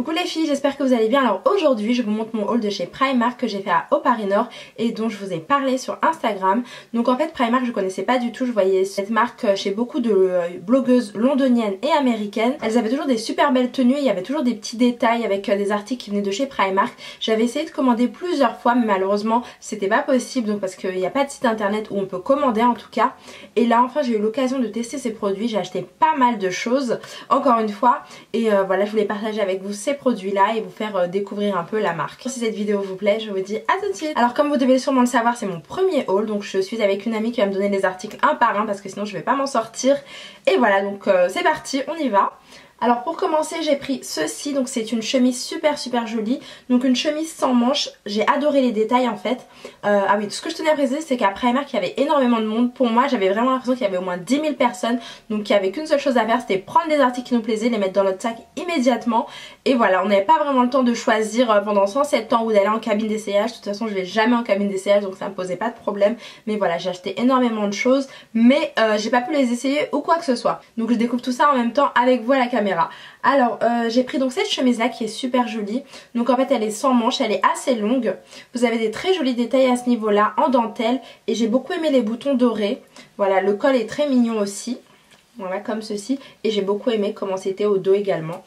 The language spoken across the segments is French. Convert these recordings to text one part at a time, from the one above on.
Coucou les filles, j'espère que vous allez bien. Alors aujourd'hui je vous montre mon haul de chez Primark que j'ai fait à O'Parinor et dont je vous ai parlé sur Instagram. Donc en fait Primark je connaissais pas du tout, je voyais cette marque chez beaucoup de blogueuses londoniennes et américaines. Elles avaient toujours des super belles tenues, il y avait toujours des petits détails avec des articles qui venaient de chez Primark. J'avais essayé de commander plusieurs fois mais malheureusement c'était pas possible, donc parce qu'il n'y a pas de site internet où on peut commander en tout cas. Et là enfin j'ai eu l'occasion de tester ces produits, j'ai acheté pas mal de choses encore une fois et voilà, je voulais partager avec vous ces produits là et vous faire découvrir un peu la marque. Si cette vidéo vous plaît, je vous dis à tout de suite. Alors comme vous devez sûrement le savoir, c'est mon premier haul, donc je suis avec une amie qui va me donner les articles un par un parce que sinon je vais pas m'en sortir. Et voilà, donc c'est parti, on y va. Alors pour commencer j'ai pris ceci, donc c'est une chemise super jolie, donc une chemise sans manches, j'ai adoré les détails en fait. Ah oui, ce que je tenais à préciser c'est qu'à Primark il y avait énormément de monde, pour moi j'avais vraiment l'impression qu'il y avait au moins 10 000 personnes, donc il n'y avait qu'une seule chose à faire, c'était prendre des articles qui nous plaisaient, les mettre dans notre sac immédiatement et voilà, on n'avait pas vraiment le temps de choisir pendant 107 ans ou d'aller en cabine d'essayage. De toute façon je vais jamais en cabine d'essayage donc ça me posait pas de problème, mais voilà j'ai acheté énormément de choses mais j'ai pas pu les essayer ou quoi que ce soit, donc je découvre tout ça en même temps avec vous à la caméra. Alors j'ai pris donc cette chemise là qui est super jolie, donc en fait elle est sans manches, elle est assez longue, vous avez des très jolis détails à ce niveau là en dentelle et j'ai beaucoup aimé les boutons dorés. Voilà, le col est très mignon aussi, voilà comme ceci, et j'ai beaucoup aimé comment c'était au dos également.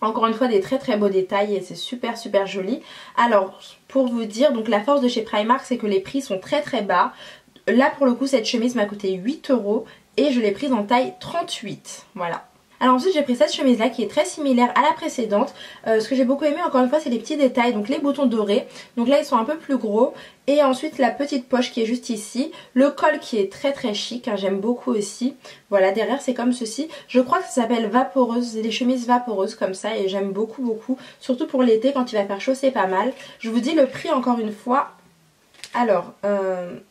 Encore une fois des très beaux détails et c'est super joli. Alors pour vous dire, donc la force de chez Primark c'est que les prix sont très bas. Là pour le coup cette chemise m'a coûté 8 € et je l'ai prise en taille 38, voilà. Alors ensuite j'ai pris cette chemise là qui est très similaire à la précédente. Ce que j'ai beaucoup aimé encore une fois c'est les petits détails, donc les boutons dorés, donc là ils sont un peu plus gros, et ensuite la petite poche qui est juste ici, le col qui est très chic, hein, j'aime beaucoup aussi. Voilà, derrière c'est comme ceci, je crois que ça s'appelle vaporeuse, les chemises vaporeuses comme ça, et j'aime beaucoup, surtout pour l'été quand il va faire chaud c'est pas mal. Je vous dis le prix encore une fois. Alors,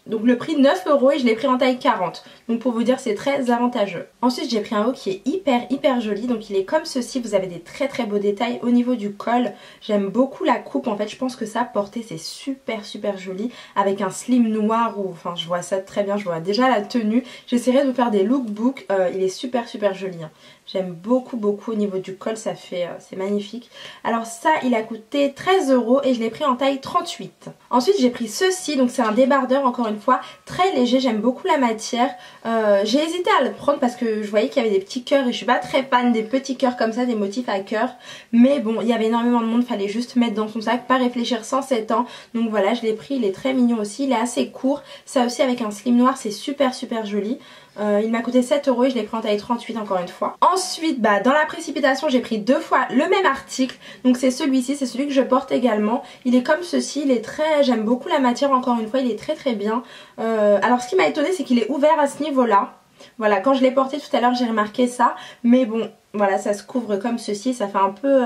donc le prix 9 € et je l'ai pris en taille 40. Donc pour vous dire c'est très avantageux. Ensuite j'ai pris un haut qui est hyper joli. Donc il est comme ceci, vous avez des très beaux détails au niveau du col. J'aime beaucoup la coupe en fait, je pense que ça porté c'est super joli. Avec un slim noir ou enfin je vois ça très bien, je vois déjà la tenue. J'essaierai de vous faire des lookbooks, il est super joli. Hein. J'aime beaucoup au niveau du col, ça fait c'est magnifique. Alors ça il a coûté 13 € et je l'ai pris en taille 38. Ensuite j'ai pris ceci, donc c'est un débardeur encore une fois, très léger, j'aime beaucoup la matière. J'ai hésité à le prendre parce que je voyais qu'il y avait des petits cœurs et je suis pas très fan des petits cœurs comme ça, des motifs à cœur. Mais bon, il y avait énormément de monde, fallait juste mettre dans son sac, pas réfléchir 107 ans. Donc voilà, je l'ai pris, il est très mignon aussi, il est assez court. Ça aussi avec un slim noir, c'est super joli. Il m'a coûté 7 € et je l'ai pris en taille 38 encore une fois. Ensuite dans la précipitation j'ai pris deux fois le même article. Donc c'est celui-ci, c'est celui que je porte également. Il est comme ceci, il est très, j'aime beaucoup la matière encore une fois, il est très bien. Alors ce qui m'a étonné c'est qu'il est ouvert à ce niveau là. Voilà, quand je l'ai porté tout à l'heure j'ai remarqué ça. Mais bon voilà, ça se couvre comme ceci, ça fait un peu...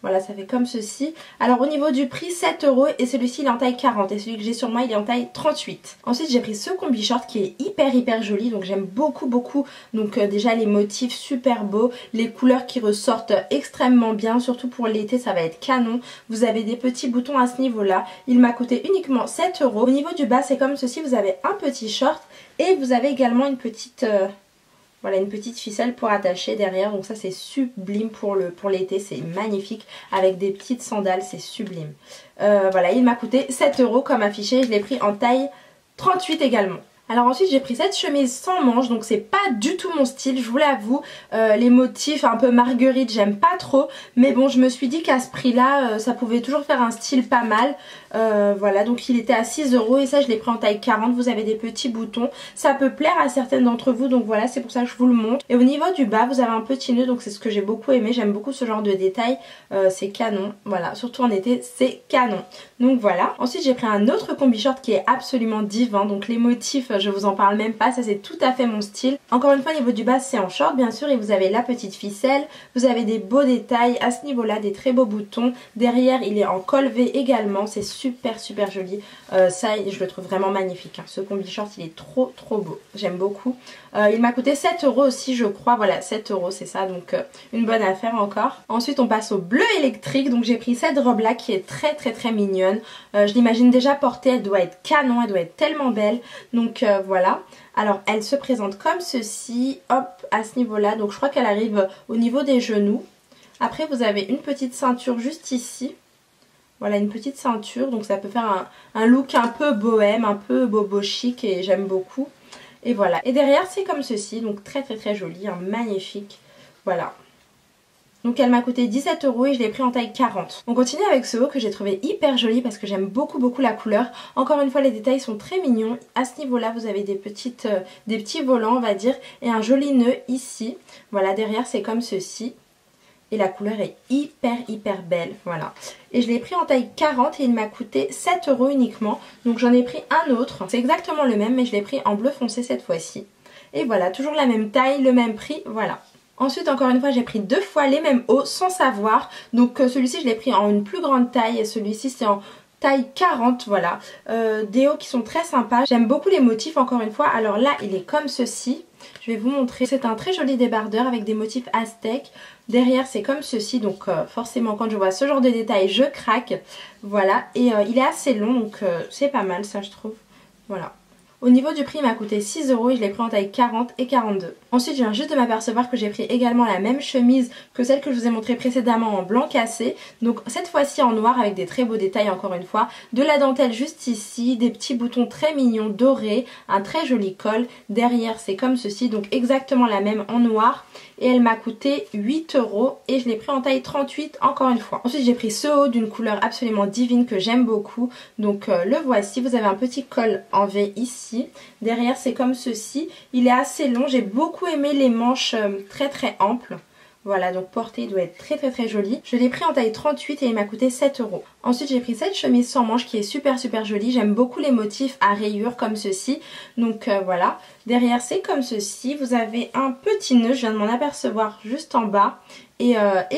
Voilà, ça fait comme ceci. Alors au niveau du prix 7 € et celui-ci il est en taille 40 et celui que j'ai sur moi il est en taille 38. Ensuite j'ai pris ce combi short qui est hyper joli, donc j'aime beaucoup. Donc déjà les motifs super beaux, les couleurs qui ressortent extrêmement bien, surtout pour l'été ça va être canon. Vous avez des petits boutons à ce niveau là, il m'a coûté uniquement 7 €. Au niveau du bas c'est comme ceci, vous avez un petit short et vous avez également une petite... Voilà, une petite ficelle pour attacher derrière, donc ça c'est sublime pour l'été, c'est magnifique avec des petites sandales, c'est sublime. Voilà, il m'a coûté 7 € comme affiché, je l'ai pris en taille 38 également. Alors ensuite j'ai pris cette chemise sans manches, donc c'est pas du tout mon style, je vous l'avoue. Les motifs un peu marguerite j'aime pas trop, mais bon je me suis dit qu'à ce prix là ça pouvait toujours faire un style pas mal. Voilà, donc il était à 6 € et ça je l'ai pris en taille 40, vous avez des petits boutons, ça peut plaire à certaines d'entre vous, donc voilà c'est pour ça que je vous le montre. Et au niveau du bas vous avez un petit nœud, donc c'est ce que j'ai beaucoup aimé, j'aime beaucoup ce genre de détails, c'est canon, voilà, surtout en été c'est canon. Donc voilà, ensuite j'ai pris un autre combi short qui est absolument divin, donc les motifs je vous en parle même pas, ça c'est tout à fait mon style. Encore une fois au niveau du bas c'est en short bien sûr et vous avez la petite ficelle, vous avez des beaux détails à ce niveau là, des très beaux boutons, derrière il est en col V également, c'est super joli, ça je le trouve vraiment magnifique, hein. Ce combi short il est trop beau, j'aime beaucoup. Il m'a coûté 7 € aussi je crois, voilà 7 € c'est ça, donc une bonne affaire encore. Ensuite on passe au bleu électrique, donc j'ai pris cette robe là qui est très mignonne, je l'imagine déjà portée, elle doit être canon, elle doit être tellement belle, donc voilà. Alors elle se présente comme ceci, hop à ce niveau là, donc je crois qu'elle arrive au niveau des genoux. Après vous avez une petite ceinture juste ici. Voilà, une petite ceinture, donc ça peut faire un look un peu bohème, un peu bobo chic et j'aime beaucoup. Et voilà, et derrière c'est comme ceci, donc très très très joli, hein, magnifique. Voilà. Donc elle m'a coûté 17 € et je l'ai pris en taille 40. On continue avec ce haut que j'ai trouvé hyper joli parce que j'aime beaucoup la couleur. Encore une fois les détails sont très mignons. À ce niveau là vous avez des petits volants on va dire et un joli nœud ici. Voilà, derrière c'est comme ceci. Et la couleur est hyper belle, voilà. Et je l'ai pris en taille 40 et il m'a coûté 7 € uniquement. Donc j'en ai pris un autre, c'est exactement le même mais je l'ai pris en bleu foncé cette fois-ci. Et voilà, toujours la même taille, le même prix, voilà. Ensuite encore une fois j'ai pris 2 fois les mêmes hauts sans savoir. Donc celui-ci je l'ai pris en une plus grande taille et celui-ci c'est en taille 40, voilà. Des hauts qui sont très sympas. J'aime beaucoup les motifs encore une fois. Alors là il est comme ceci. Je vais vous montrer. C'est un très joli débardeur avec des motifs aztèques. Derrière c'est comme ceci. Donc forcément quand je vois ce genre de détails je craque. Voilà. Et il est assez long donc c'est pas mal ça je trouve. Voilà. Au niveau du prix il m'a coûté 6 € et je l'ai pris en taille 40 et 42. Ensuite je viens juste de m'apercevoir que j'ai pris également la même chemise que celle que je vous ai montrée précédemment en blanc cassé. Donc cette fois-ci en noir avec des très beaux détails encore une fois. De la dentelle juste ici, des petits boutons très mignons dorés, un très joli col. Derrière c'est comme ceci, donc exactement la même en noir. Et elle m'a coûté 8 € et je l'ai pris en taille 38 encore une fois. Ensuite j'ai pris ce haut d'une couleur absolument divine que j'aime beaucoup. Donc le voici, vous avez un petit col en V ici. Derrière c'est comme ceci, il est assez long, j'ai beaucoup aimé les manches très amples. Voilà, donc porté, il doit être très joli. Je l'ai pris en taille 38 et il m'a coûté 7 €. Ensuite j'ai pris cette chemise sans manches qui est super jolie. J'aime beaucoup les motifs à rayures comme ceci. Donc voilà, derrière c'est comme ceci. Vous avez un petit nœud, je viens de m'en apercevoir juste en bas. Et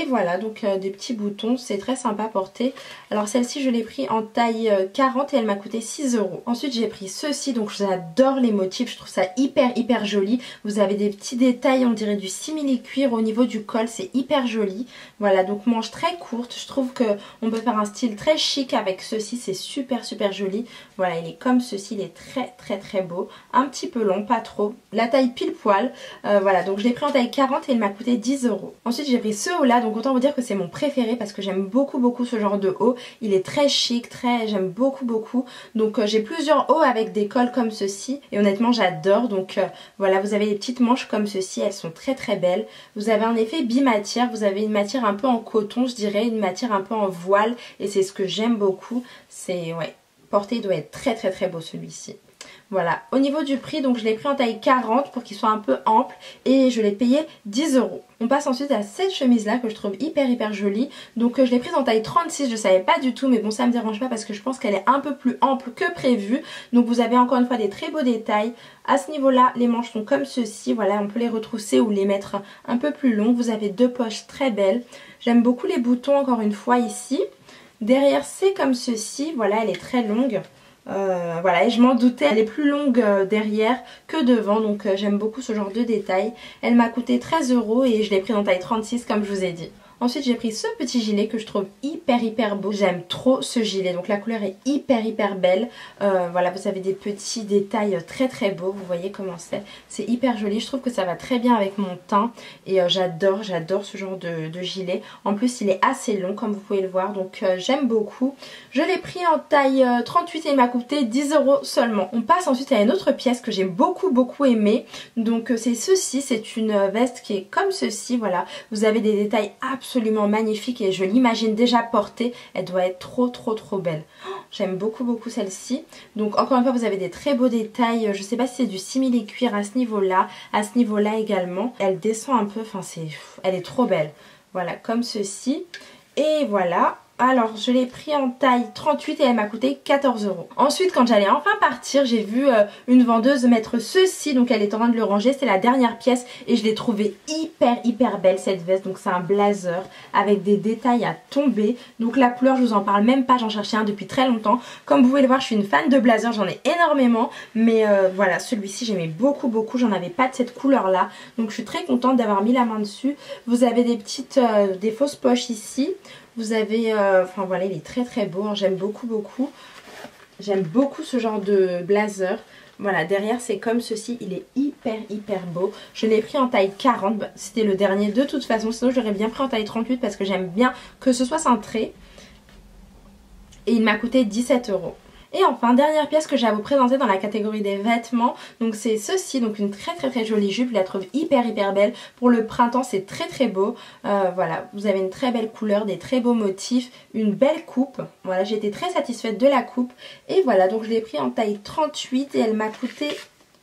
voilà, donc des petits boutons, c'est très sympa à porter. Alors celle-ci je l'ai pris en taille 40 et elle m'a coûté 6 €. Ensuite j'ai pris ceci, donc j'adore les motifs, je trouve ça hyper joli. Vous avez des petits détails, on dirait du simili-cuir au niveau du col, c'est hyper joli. Voilà, donc manche très courte, je trouve qu'on peut faire un style très chic avec ceci, c'est super joli. Voilà, il est comme ceci, il est très beau. Un petit peu long, pas trop. La taille pile poil, voilà, donc je l'ai pris en taille 40 et il m'a coûté 10 €. Ensuite j'ai pris ce haut là, donc autant vous dire que c'est mon préféré parce que j'aime beaucoup ce genre de haut. Il est très chic, j'aime beaucoup. Donc j'ai plusieurs hauts avec des cols comme ceci et honnêtement j'adore. Donc voilà, vous avez des petites manches comme ceci, elles sont très belles. Vous avez un effet bimatière, vous avez une matière un peu en coton je dirais, une matière un peu en voile et c'est ce que j'aime beaucoup. C'est ouais, porté il doit être très beau celui-ci. Voilà, au niveau du prix, donc je l'ai pris en taille 40 pour qu'il soit un peu ample et je l'ai payé 10 €. On passe ensuite à cette chemise là que je trouve hyper jolie. Donc je l'ai prise en taille 36, je savais pas du tout mais bon ça me dérange pas parce que je pense qu'elle est un peu plus ample que prévu. Donc vous avez encore une fois des très beaux détails. À ce niveau là les manches sont comme ceci, voilà on peut les retrousser ou les mettre un peu plus longues. Vous avez 2 poches très belles. J'aime beaucoup les boutons encore une fois ici. Derrière c'est comme ceci, voilà elle est très longue. Voilà, et je m'en doutais, elle est plus longue derrière que devant, donc j'aime beaucoup ce genre de détails. Elle m'a coûté 13 € et je l'ai pris en taille 36 comme je vous ai dit. Ensuite j'ai pris ce petit gilet que je trouve hyper beau. J'aime trop ce gilet, donc la couleur est hyper belle. Voilà, vous avez des petits détails très beaux, vous voyez comment c'est hyper joli. Je trouve que ça va très bien avec mon teint et j'adore ce genre de gilet. En plus il est assez long comme vous pouvez le voir, donc j'aime beaucoup. Je l'ai pris en taille 38 et il m'a coûté 10 € seulement. On passe ensuite à une autre pièce que j'ai beaucoup aimée. Donc c'est ceci, c'est une veste qui est comme ceci, voilà. Vous avez des détails absolument magnifique et je l'imagine déjà portée. Elle doit être trop belle. J'aime beaucoup celle-ci. Donc encore une fois vous avez des très beaux détails. Je sais pas si c'est du simili-cuir à ce niveau-là également. Elle descend un peu, enfin elle est trop belle. Voilà, comme ceci. Et voilà. Alors je l'ai pris en taille 38 et elle m'a coûté 14 €. Ensuite quand j'allais enfin partir j'ai vu une vendeuse mettre ceci, donc elle est en train de le ranger, c'est la dernière pièce et je l'ai trouvée hyper belle cette veste. Donc c'est un blazer avec des détails à tomber, donc la couleur je vous en parle même pas, j'en cherchais un depuis très longtemps. Comme vous pouvez le voir je suis une fan de blazer, j'en ai énormément, mais voilà celui-ci j'aimais beaucoup, j'en avais pas de cette couleur là, donc je suis très contente d'avoir mis la main dessus. Vous avez des petites, des fausses poches ici. Vous avez, enfin voilà il est très beau, hein, j'aime beaucoup. J'aime beaucoup ce genre de blazer. Voilà, derrière c'est comme ceci, il est hyper beau. Je l'ai pris en taille 40, bah, c'était le dernier de toute façon, sinon j'aurais bien pris en taille 38 parce que j'aime bien que ce soit cintré. Et il m'a coûté 17 €. Et enfin, dernière pièce que j'ai à vous présenter dans la catégorie des vêtements, donc c'est ceci, donc une très jolie jupe, je la trouve hyper belle. Pour le printemps, c'est très beau. Voilà, vous avez une très belle couleur, des très beaux motifs, une belle coupe. Voilà, j'ai été très satisfaite de la coupe. Et voilà, donc je l'ai pris en taille 38 et elle m'a coûté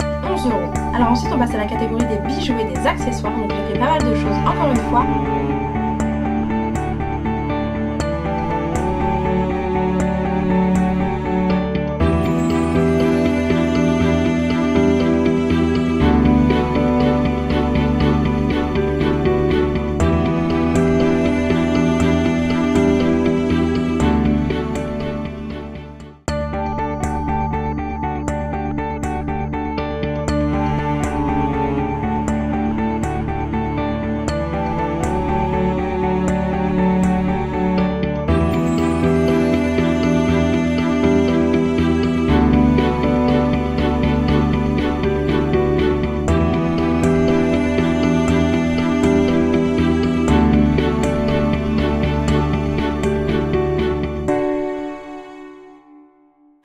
11 €. Alors ensuite, on passe à la catégorie des bijoux et des accessoires, donc j'ai pris pas mal de choses, encore une fois.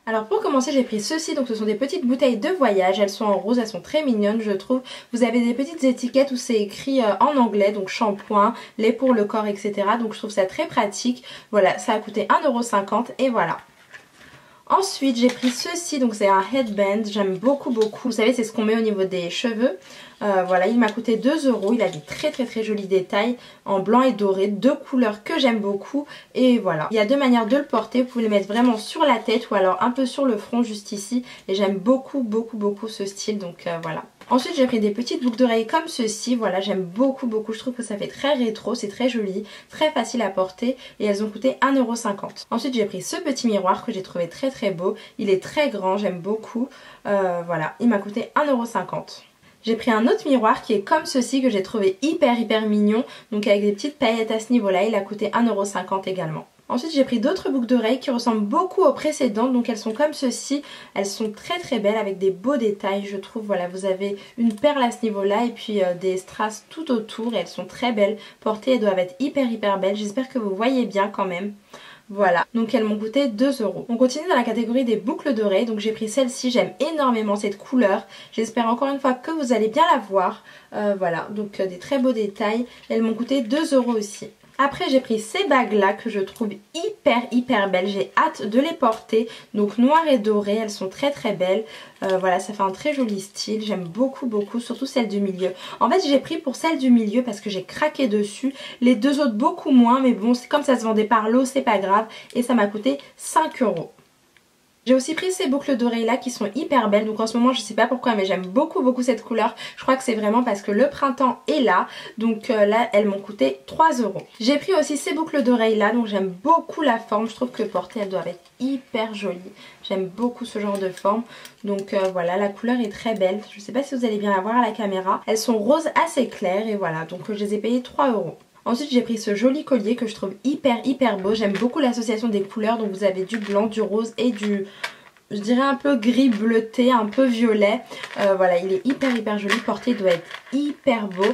Alors pour commencer, j'ai pris ceci, donc ce sont des petites bouteilles de voyage, elles sont en rose, elles sont très mignonnes je trouve. Vous avez des petites étiquettes où c'est écrit en anglais, donc shampoing, lait pour le corps, etc. Donc je trouve ça très pratique. Voilà, ça a coûté 1,50 € et voilà. Ensuite j'ai pris ceci, donc c'est un headband, j'aime beaucoup. Vous savez, c'est ce qu'on met au niveau des cheveux. Voilà, il m'a coûté 2 €, il a des très jolis détails en blanc et doré, deux couleurs que j'aime beaucoup. Et voilà, il y a deux manières de le porter, vous pouvez le mettre vraiment sur la tête ou alors un peu sur le front juste ici. Et j'aime beaucoup ce style, donc voilà. Ensuite j'ai pris des petites boucles d'oreilles comme ceci, voilà, j'aime beaucoup, je trouve que ça fait très rétro, c'est très joli, très facile à porter et elles ont coûté 1,50 €. Ensuite j'ai pris ce petit miroir que j'ai trouvé très beau, il est très grand, j'aime beaucoup, voilà, il m'a coûté 1,50 €. J'ai pris un autre miroir qui est comme ceci que j'ai trouvé hyper mignon, donc avec des petites paillettes à ce niveau-là, il a coûté 1,50 € également. Ensuite j'ai pris d'autres boucles d'oreilles qui ressemblent beaucoup aux précédentes, donc elles sont comme ceci, elles sont très belles avec des beaux détails je trouve. Voilà, vous avez une perle à ce niveau-là et puis des strass tout autour et elles sont très belles portées, elles doivent être hyper belles, j'espère que vous voyez bien quand même. Voilà, donc elles m'ont coûté 2 €. On continue dans la catégorie des boucles d'oreilles, donc j'ai pris celle-ci, j'aime énormément cette couleur. J'espère encore une fois que vous allez bien la voir. Voilà, donc des très beaux détails, elles m'ont coûté 2 € aussi. Après j'ai pris ces bagues là que je trouve hyper belles, j'ai hâte de les porter, donc noir et doré, elles sont très belles. Voilà, ça fait un très joli style, j'aime beaucoup, surtout celle du milieu. En fait j'ai pris pour celle du milieu parce que j'ai craqué dessus, les deux autres beaucoup moins, mais bon, comme ça se vendait par lot, c'est pas grave, et ça m'a coûté 5 €. J'ai aussi pris ces boucles d'oreilles là qui sont hyper belles, donc en ce moment je sais pas pourquoi mais j'aime beaucoup cette couleur. Je crois que c'est vraiment parce que le printemps est là, donc là elles m'ont coûté 3 €. J'ai pris aussi ces boucles d'oreilles là, donc j'aime beaucoup la forme, je trouve que portées elles doivent être hyper jolies. J'aime beaucoup ce genre de forme, donc voilà, la couleur est très belle, je sais pas si vous allez bien la voir à la caméra. Elles sont roses assez claires et voilà, donc je les ai payées 3 €. Ensuite j'ai pris ce joli collier que je trouve hyper beau. J'aime beaucoup l'association des couleurs, donc vous avez du blanc, du rose et du, je dirais un peu gris bleuté, un peu violet. Voilà, il est hyper joli porté, il doit être hyper beau.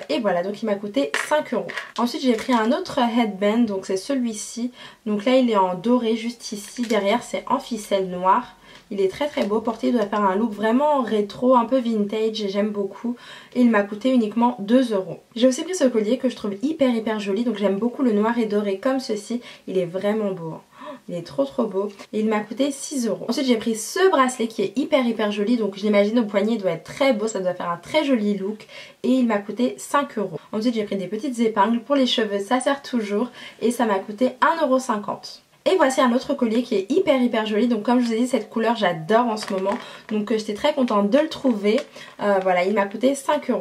Et voilà, donc il m'a coûté 5 €. Ensuite j'ai pris un autre headband, donc c'est celui-ci. Donc là il est en doré juste ici, derrière c'est en ficelle noire. Il est très beau, porté, il doit faire un look vraiment rétro, un peu vintage et j'aime beaucoup. Et il m'a coûté uniquement 2 €. J'ai aussi pris ce collier que je trouve hyper joli, donc j'aime beaucoup le noir et doré comme ceci. Il est vraiment beau, hein. Il est trop beau et il m'a coûté 6 €. Ensuite j'ai pris ce bracelet qui est hyper joli, donc j'imagine au poignet il doit être très beau, ça doit faire un très joli look et il m'a coûté 5 €. Ensuite j'ai pris des petites épingles pour les cheveux, ça sert toujours et ça m'a coûté 1,50 €. Et voici un autre collier qui est hyper joli, donc comme je vous ai dit cette couleur j'adore en ce moment, donc j'étais très contente de le trouver. Voilà, il m'a coûté 5 €.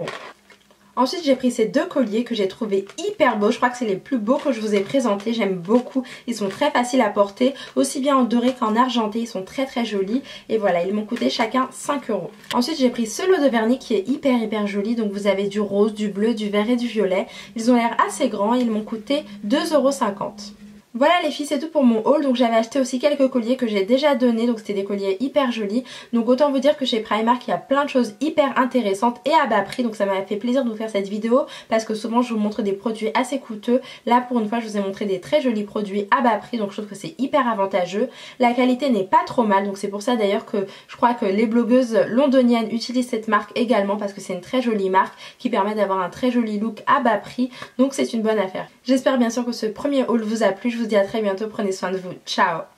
Ensuite j'ai pris ces deux colliers que j'ai trouvé hyper beaux, je crois que c'est les plus beaux que je vous ai présentés, j'aime beaucoup, ils sont très faciles à porter, aussi bien en doré qu'en argenté, ils sont très jolis et voilà, ils m'ont coûté chacun 5 €. Ensuite j'ai pris ce lot de vernis qui est hyper joli, donc vous avez du rose, du bleu, du vert et du violet, ils ont l'air assez grands et ils m'ont coûté 2,50 €. Voilà les filles, c'est tout pour mon haul. Donc j'avais acheté aussi quelques colliers que j'ai déjà donnés, donc c'était des colliers hyper jolis. Donc autant vous dire que chez Primark il y a plein de choses hyper intéressantes et à bas prix. Donc ça m'a fait plaisir de vous faire cette vidéo parce que souvent je vous montre des produits assez coûteux. Là pour une fois je vous ai montré des très jolis produits à bas prix, donc je trouve que c'est hyper avantageux. La qualité n'est pas trop mal, donc c'est pour ça d'ailleurs que je crois que les blogueuses londoniennes utilisent cette marque également parce que c'est une très jolie marque qui permet d'avoir un très joli look à bas prix. Donc c'est une bonne affaire. J'espère bien sûr que ce premier haul vous a plu. Je vous dis à très bientôt, prenez soin de vous, ciao!